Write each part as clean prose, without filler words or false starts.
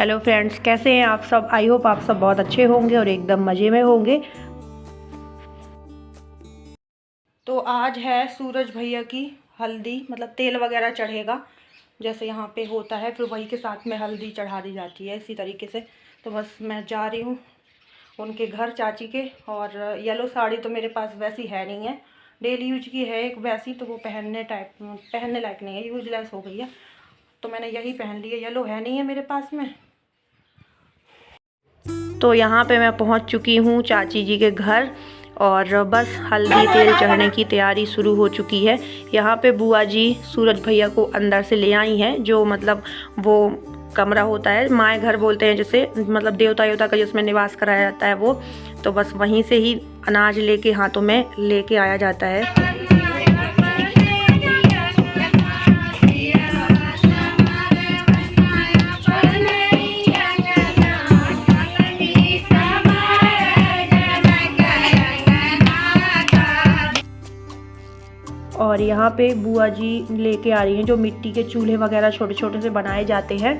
Hello friends, कैसे हैं आप सब। आई होप आप सब बहुत अच्छे होंगे और एकदम मज़े में होंगे। तो आज है सूरज भैया की हल्दी, मतलब तेल वगैरह चढ़ेगा जैसे यहाँ पे होता है, फिर वही के साथ में हल्दी चढ़ा दी जाती है इसी तरीके से। तो बस मैं जा रही हूँ उनके घर चाची के। और येलो साड़ी तो मेरे पास वैसी है नहीं है, डेली यूज की है एक वैसी, तो वो पहनने लायक नहीं है, यूजलेस हो गई है। तो मैंने यही पहन ली है, येलो है नहीं है मेरे पास में। तो यहाँ पे मैं पहुँच चुकी हूँ चाची जी के घर और बस हल्दी तेल चढ़ने की तैयारी शुरू हो चुकी है। यहाँ पे बुआ जी सूरज भैया को अंदर से ले आई हैं, जो मतलब वो कमरा होता है, माए घर बोलते हैं जिसे, मतलब देवता का जिसमें निवास कराया जाता है वो। तो बस वहीं से ही अनाज लेके हाथों में लेके आया जाता है। और यहाँ पे बुआ जी लेके आ रही हैं जो मिट्टी के चूल्हे वगैरह छोटे छोटे से बनाए जाते हैं।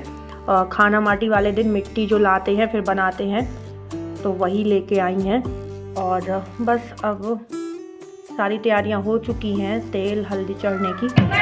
खाना माटी वाले दिन मिट्टी जो लाते हैं फिर बनाते हैं, तो वही लेके आई हैं। और बस अब सारी तैयारियां हो चुकी हैं तेल हल्दी चढ़ने की।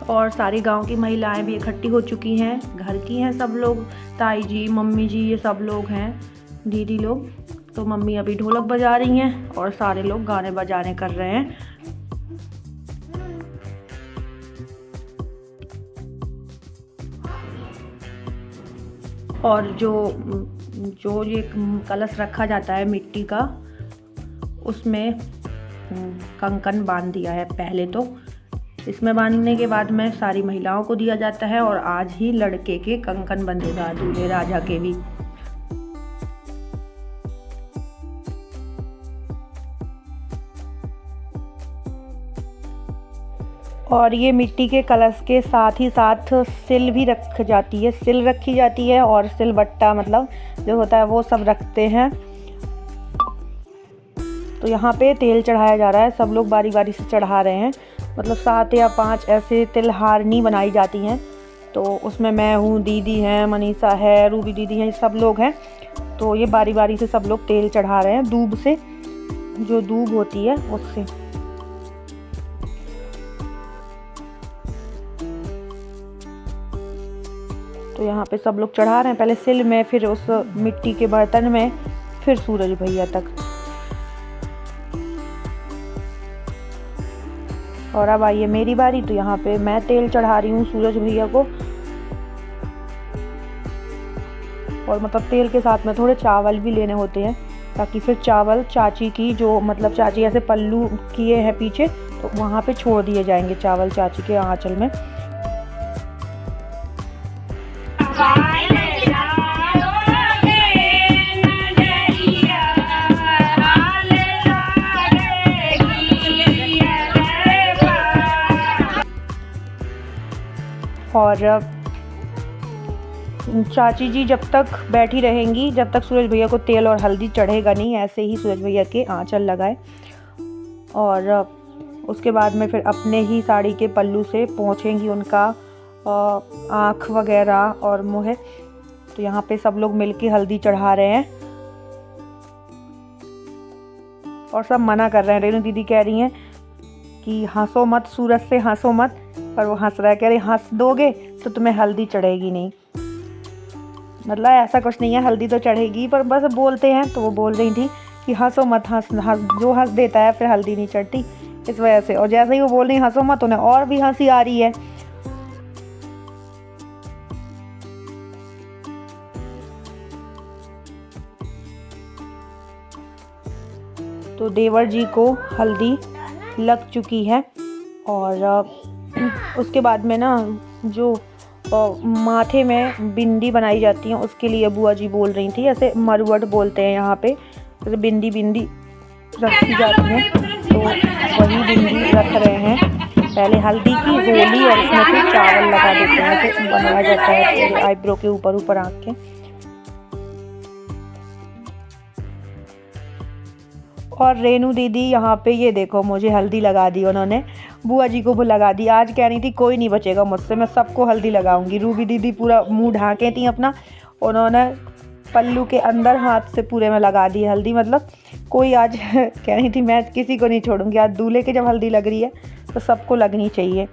और सारी गांव की महिलाएं भी इकट्ठी हो चुकी हैं, घर की हैं सब लोग, ताई जी मम्मी जी ये सब लोग हैं, दीदी लोग। तो मम्मी अभी ढोलक बजा रही हैं और सारे लोग गाने बजाने कर रहे हैं। और जो ये कलश रखा जाता है मिट्टी का, उसमें कंकन बांध दिया है पहले। तो इसमें बांधने के बाद में सारी महिलाओं को दिया जाता है और आज ही लड़के के कंकन बंधेगा, दूल्हे राजा के भी। और ये मिट्टी के कलश के साथ ही साथ सिल भी रखी जाती है और सिलबट्टा मतलब जो होता है वो सब रखते हैं। तो यहाँ पे तेल चढ़ाया जा रहा है, सब लोग बारी बारी से चढ़ा रहे हैं। मतलब 7 या 5 ऐसे तिलहारनी बनाई जाती हैं, तो उसमें मैं हूँ, दीदी हैं, मनीषा है, रूबी दीदी हैं, सब लोग हैं। तो ये बारी बारी से सब लोग तेल चढ़ा रहे हैं दूब से, जो दूब होती है उससे। तो यहाँ पे सब लोग चढ़ा रहे हैं, पहले सिल में, फिर उस मिट्टी के बर्तन में, फिर सूरज भैया तक। और अब आई है मेरी बारी, तो यहाँ पे मैं तेल चढ़ा रही हूँ सूरज भैया को। और मतलब तेल के साथ में थोड़े चावल भी लेने होते हैं, ताकि फिर चावल चाची की जो मतलब चाची ऐसे पल्लू किए हैं पीछे, तो वहाँ पे छोड़ दिए जाएंगे चावल चाची के आंचल में। और चाची जी जब तक बैठी रहेंगी, जब तक सूरज भैया को तेल और हल्दी चढ़ेगा नहीं, ऐसे ही सूरज भैया के आंचल लगाए। और उसके बाद में फिर अपने ही साड़ी के पल्लू से पोंछेंगी उनका आँख वगैरह और मुँह। तो यहाँ पे सब लोग मिलके हल्दी चढ़ा रहे हैं और सब मना कर रहे हैं। रेणु दीदी कह रही हैं कि हंसो मत, सूरज से हंसो मत, पर वो हंस रहा है, कह रही हंस दोगे तो तुम्हें हल्दी चढ़ेगी नहीं। मतलब ऐसा कुछ नहीं है, हल्दी तो चढ़ेगी, पर बस बोलते हैं। तो वो बोल रही थी कि हंसो मत, हंस जो हंस देता है फिर हल्दी नहीं चढ़ती, इस वजह से। और जैसे ही वो बोल रही हंसो मत, उन्हें और भी हंसी आ रही है। तो देवर जी को हल्दी लग चुकी है। और उसके बाद में ना जो माथे में बिंदी बनाई जाती है, उसके लिए बुआ जी बोल रही थी, ऐसे मरवट बोलते हैं यहाँ पे, जैसे बिंदी रखी जाती है, तो वही बिंदी रख रहे हैं। पहले हल्दी की गोली और उसमें फिर चावल लगा देते हैं, फिर बनाया जाता है आईब्रो के ऊपर ऊपर आँख के। और रेनू दीदी यहाँ पे ये देखो मुझे हल्दी लगा दी उन्होंने, बुआ जी को भी लगा दी। आज कह रही थी कोई नहीं बचेगा मुझसे, मैं सबको हल्दी लगाऊंगी। रूबी दीदी पूरा मुंह ढाके थी अपना, उन्होंने पल्लू के अंदर हाथ से पूरे में लगा दी हल्दी। मतलब कोई आज कह रही थी मैं किसी को नहीं छोड़ूंगी, आज दूल्हे के जब हल्दी लग रही है तो सबको लगनी चाहिए।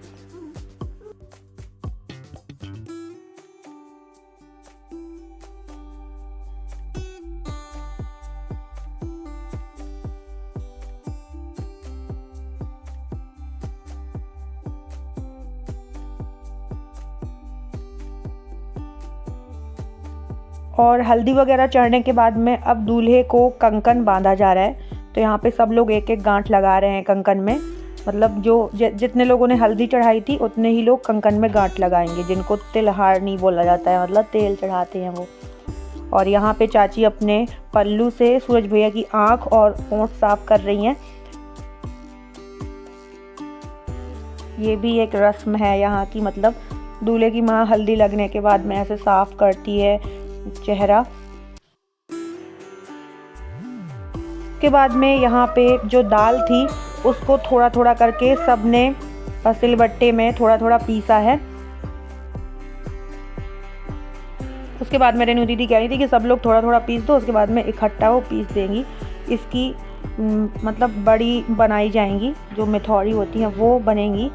और हल्दी वगैरह चढ़ने के बाद में अब दूल्हे को कंकन बांधा जा रहा है। तो यहाँ पे सब लोग एक एक गांठ लगा रहे हैं कंकन में। मतलब जो जितने लोगों ने हल्दी चढ़ाई थी उतने ही लोग कंकन में गांठ लगाएंगे, जिनको तिलहार नहीं बोला जाता है, मतलब तेल चढ़ाते हैं वो। और यहाँ पे चाची अपने पल्लू से सूरज भैया की आँख और होंठ साफ कर रही हैं। ये भी एक रस्म है यहाँ की, मतलब दूल्हे की माँ हल्दी लगने के बाद में ऐसे साफ करती है चेहरा। के बाद में यहाँ पे जो दाल थी उसको थोड़ा थोड़ा करके सबने सिलबट्टे में थोड़ा थोड़ा पीसा है। उसके बाद में रेनू दीदी कह रही थी कि सब लोग थोड़ा थोड़ा पीस दो, उसके बाद में इकट्ठा वो पीस देंगी। इसकी मतलब बड़ी बनाई जाएंगी, जो मिठौरी होती हैं वो बनेंगी।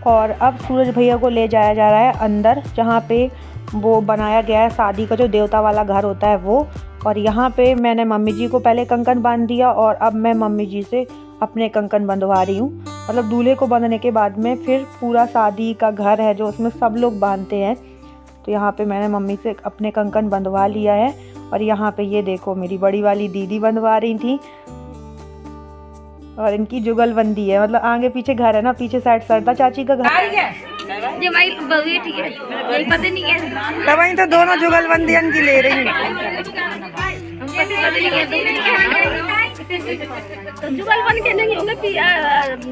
और अब सूरज भैया को ले जाया जा रहा है अंदर, जहाँ पे वो बनाया गया है शादी का जो देवता वाला घर होता है वो। और यहाँ पे मैंने मम्मी जी को पहले कंकन बांध दिया और अब मैं मम्मी जी से अपने कंकन बंधवा रही हूँ। मतलब दूल्हे को बांधने के बाद में फिर पूरा शादी का घर है जो उसमें सब लोग बांधते हैं। तो यहाँ पे मैंने मम्मी से अपने कंकन बंधवा लिया है। और यहाँ पे ये देखो मेरी बड़ी वाली दीदी बंधवा रही थी और इनकी जुगलबंदी है। मतलब आगे पीछे घर है ना, पीछे साइड सरदा चाची का घर है। वही तो दोनों जुगलबंदी इनकी ले रही हैं। जुगलबंद के नहीं होंगे,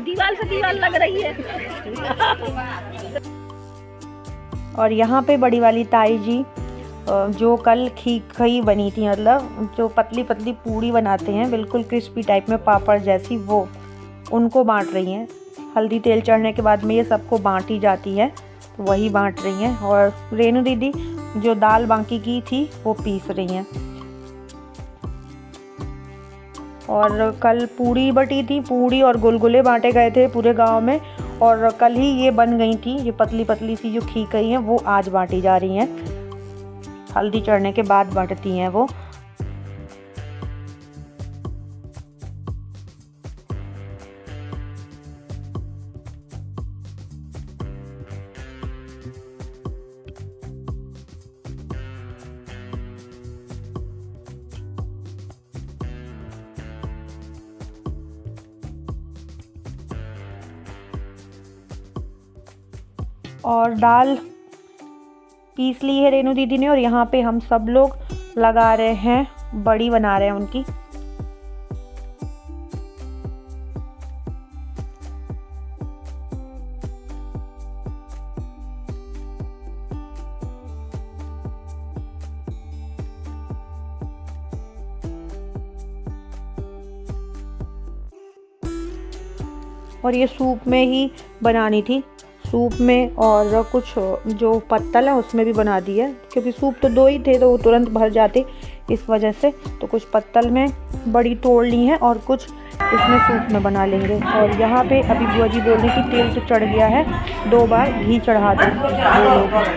दीवार से दीवार लग रही है। और यहाँ पे बड़ी वाली ताई जी जो कल खीर बनी थी, मतलब जो पतली पतली पूड़ी बनाते हैं बिल्कुल क्रिस्पी टाइप में पापड़ जैसी, वो उनको बांट रही हैं। हल्दी तेल चढ़ने के बाद में ये सबको बांटी जाती है, तो वही बांट रही हैं। और रेनू दीदी जो दाल बाकी की थी वो पीस रही हैं। और कल पूड़ी बटी थी, पूड़ी और गुलगुले बांटे गए थे पूरे गांव में। और कल ही ये बन गई थी, ये पतली पतली सी जो खीर गई हैं वो आज बांटी जा रही हैं। हल्दी चढ़ने के बाद बांटती हैं वो। और दाल पीस ली है रेनू दीदी ने। और यहाँ पे हम सब लोग लगा रहे हैं, बड़ी बना रहे हैं उनकी। और ये सूप में ही बनानी थी, सूप में और कुछ जो पत्तल है उसमें भी बना दी है, क्योंकि सूप तो दो ही थे तो वो तुरंत भर जाते इस वजह से। तो कुछ पत्तल में बड़ी तोड़ ली है और कुछ इसमें सूप में बना लेंगे। और यहाँ पे अभी बुआ जी बोल रही थी तेल तो चढ़ गया है, 2 बार घी चढ़ा दो।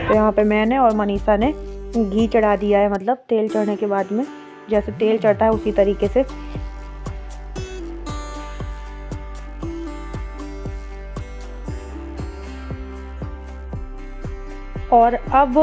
तो यहाँ पे मैंने और मनीषा ने घी चढ़ा दिया है, मतलब तेल चढ़ने के बाद में जैसे तेल चढ़ता है उसी तरीके से। और अब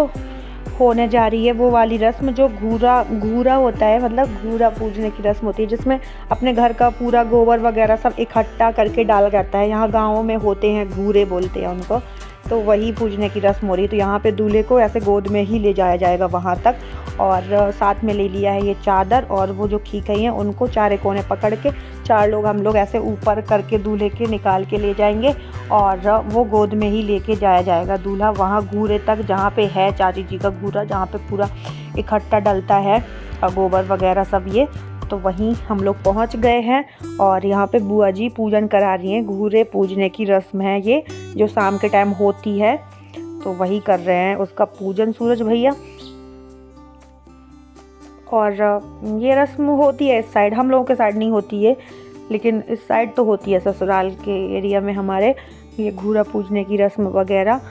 होने जा रही है वो वाली रस्म जो घूरा होता है, मतलब घूरा पूजने की रस्म होती है, जिसमें अपने घर का पूरा गोबर वगैरह सब इकट्ठा करके डाला जाता है। यहाँ गाँवों में होते हैं, घूरे बोलते हैं उनको। तो वही पूजने की रस्म हो रही है। तो यहाँ पे दूल्हे को ऐसे गोद में ही ले जाया जाएगा वहाँ तक, और साथ में ले लिया है ये चादर, और वो जो खींकई हैं उनको चारे कोने पकड़ के 4 लोग हम लोग ऐसे ऊपर करके दूल्हे के निकाल के ले जाएंगे, और वो गोद में ही लेके जाया जाएगा दूल्हा वहाँ घूरे तक, जहाँ पे है चाची जी का घूरा, जहाँ पे पूरा इकट्ठा डलता है गोबर वगैरह सब ये। तो वहीं हम लोग पहुँच गए हैं, और यहाँ पे बुआ जी पूजन करा रही हैं। घूरे पूजने की रस्म है ये, जो शाम के टाइम होती है, तो वही कर रहे हैं उसका पूजन सूरज भैया। और ये रस्म होती है इस साइड, हम लोगों के साइड नहीं होती है, लेकिन इस साइड तो होती है, ससुराल के एरिया में हमारे, ये घूरा पूजने की रस्म वगैरह।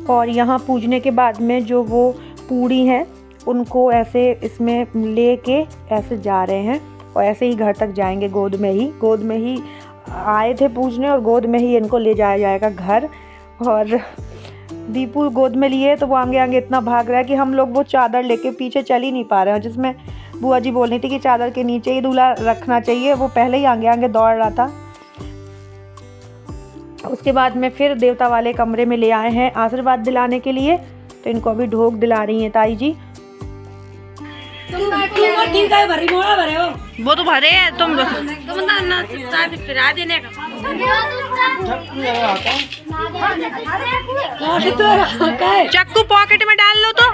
और यहाँ पूजने के बाद में जो वो पूड़ी हैं उनको ऐसे इसमें लेके ऐसे जा रहे हैं, और ऐसे ही घर तक जाएंगे, गोद में ही आए थे पूजने, और गोद में ही इनको ले जाया जाएगा घर। और दीपू गोद में लिए तो वो आगे आगे इतना भाग रहा है कि हम लोग वो चादर लेके पीछे चल ही नहीं पा रहे हैं, जिसमें बुआ जी बोल रही थी कि चादर के नीचे ही दूल्हा रखना चाहिए, वो पहले ही आगे आगे दौड़ रहा था। उसके बाद में फिर देवता वाले कमरे में ले आए हैं आशीर्वाद दिलाने के लिए, तो इनको अभी ढोक दिला रही हैं ताई जी। भरे हो वो तो भरे हैं, तुम फिरा देने का चक्कू पॉकेट में डाल लो तो।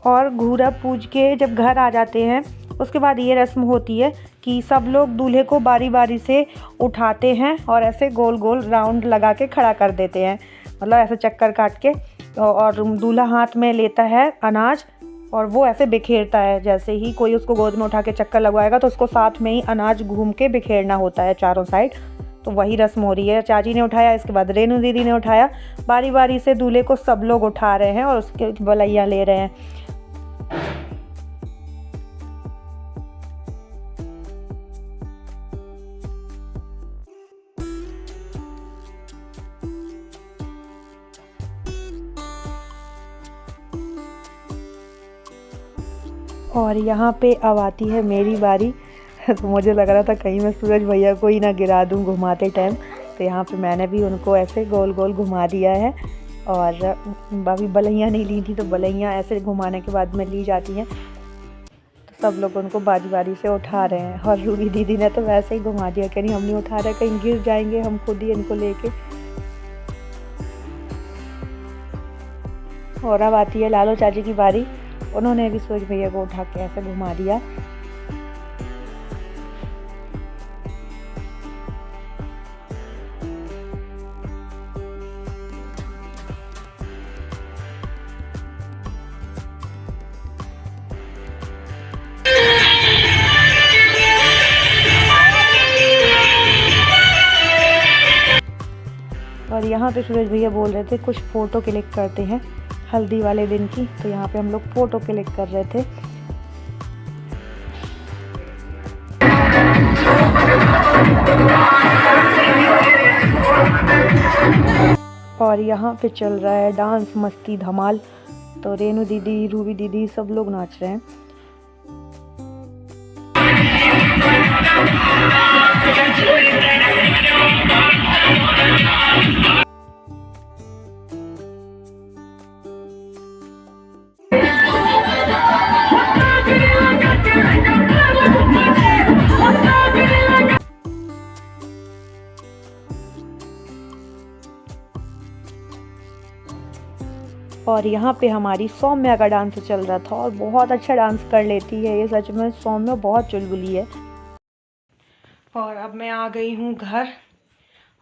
और घूरा पूज के जब घर आ जाते हैं, उसके बाद ये रस्म होती है कि सब लोग दूल्हे को बारी बारी से उठाते हैं और ऐसे गोल गोल राउंड लगा के खड़ा कर देते हैं, मतलब ऐसे चक्कर काट के, और दूल्हा हाथ में लेता है अनाज, और वो ऐसे बिखेरता है। जैसे ही कोई उसको गोद में उठा के चक्कर लगवाएगा तो उसको साथ में ही अनाज घूम के बिखेरना होता है चारों साइड। तो वही रस्म हो रही है। चाची ने उठाया, इसके बाद रेनू दीदी ने उठाया, बारी बारी से दूल्हे को सब लोग उठा रहे हैं और उसके बलैया ले रहे हैं। और यहाँ पे अब आती है मेरी बारी। तो मुझे लग रहा था कहीं मैं सूरज भैया को ही ना गिरा दूँ घुमाते टाइम, तो यहाँ पे मैंने भी उनको ऐसे गोल गोल घुमा दिया है। और अभी बलैया नहीं ली थी, तो बलैया ऐसे घुमाने के बाद में ली जाती हैं, तो सब लोग उनको बारी बारी से उठा रहे हैं। और रूबी दीदी ने तो वैसे ही घुमा दिया, कहीं हम नहीं उठा रहे, कहीं गिर जाएंगे हम खुद ही इनको लेके। और अब आती है लालो चाची की बारी, उन्होंने भी सूरज भैया को उठा के ऐसे घुमा दिया। और यहाँ पे सूरज भैया बोल रहे थे कुछ फ़ोटो क्लिक करते हैं हल्दी वाले दिन की, तो यहाँ पे हम लोग फ़ोटो क्लिक कर रहे थे। और यहाँ पे चल रहा है डांस मस्ती धमाल, तो रेनू दीदी, रूबी दीदी सब लोग नाच रहे हैं। और यहाँ पे हमारी सौम्या का डांस चल रहा था, और बहुत अच्छा डांस कर लेती है ये, सच में सौम्या बहुत चुलबुली है। और अब मैं आ गई हूँ घर,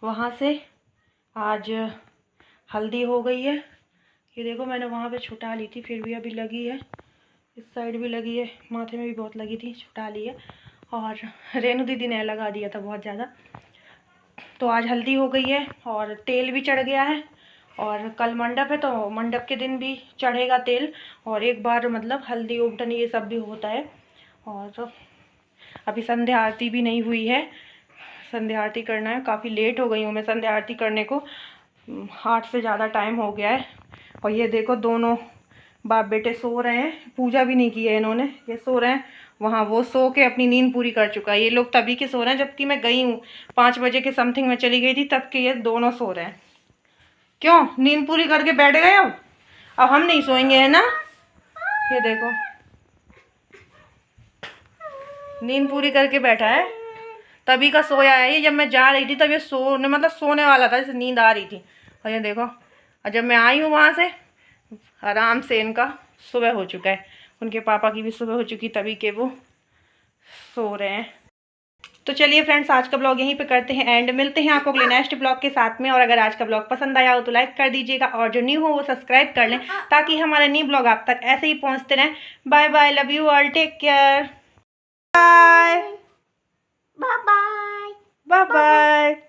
वहाँ से आज हल्दी हो गई है। ये देखो मैंने वहाँ पे छुटा ली थी, फिर भी अभी लगी है, इस साइड भी लगी है, माथे में भी बहुत लगी थी, छुटा ली है। और रेनू दीदी ने लगा दिया था बहुत ज़्यादा। तो आज हल्दी हो गई है और तेल भी चढ़ गया है, और कल मंडप है तो मंडप के दिन भी चढ़ेगा तेल, और एक बार मतलब हल्दी उपटन ये सब भी होता है। और अभी संध्या आरती भी नहीं हुई है, संध्या आरती करना है। काफ़ी लेट हो गई हूँ मैं संध्या आरती करने को, 8 से ज़्यादा टाइम हो गया है। और ये देखो दोनों बाप बेटे सो रहे हैं, पूजा भी नहीं की है इन्होंने, ये सो रहे हैं वहाँ। वो सो के अपनी नींद पूरी कर चुका है, ये लोग तभी के सो रहे हैं, जबकि मैं गई हूँ 5 बजे के समथिंग में चली गई थी, तब के ये दोनों सो रहे हैं। क्यों, नींद पूरी करके बैठ गए? अब हम नहीं सोएंगे, है ना? ये देखो नींद पूरी करके बैठा है, तभी का सोया है ये। जब मैं जा रही थी तब ये सोने मतलब सोने वाला था, जैसे नींद आ रही थी। और ये देखो, और जब मैं आई हूँ वहाँ से आराम से इनका सुबह हो चुका है, उनके पापा की भी सुबह हो चुकी, तभी के वो सो रहे हैं। तो चलिए फ्रेंड्स, आज का ब्लॉग यहीं पे करते हैं एंड, मिलते हैं आपको अगले नेक्स्ट ब्लॉग के साथ में। और अगर आज का ब्लॉग पसंद आया हो तो लाइक कर दीजिएगा, और जो न्यू हो वो सब्सक्राइब कर लें, ताकि हमारे न्यू ब्लॉग आप तक ऐसे ही पहुंचते रहें। Bye bye, love you all, take care, bye bye bye.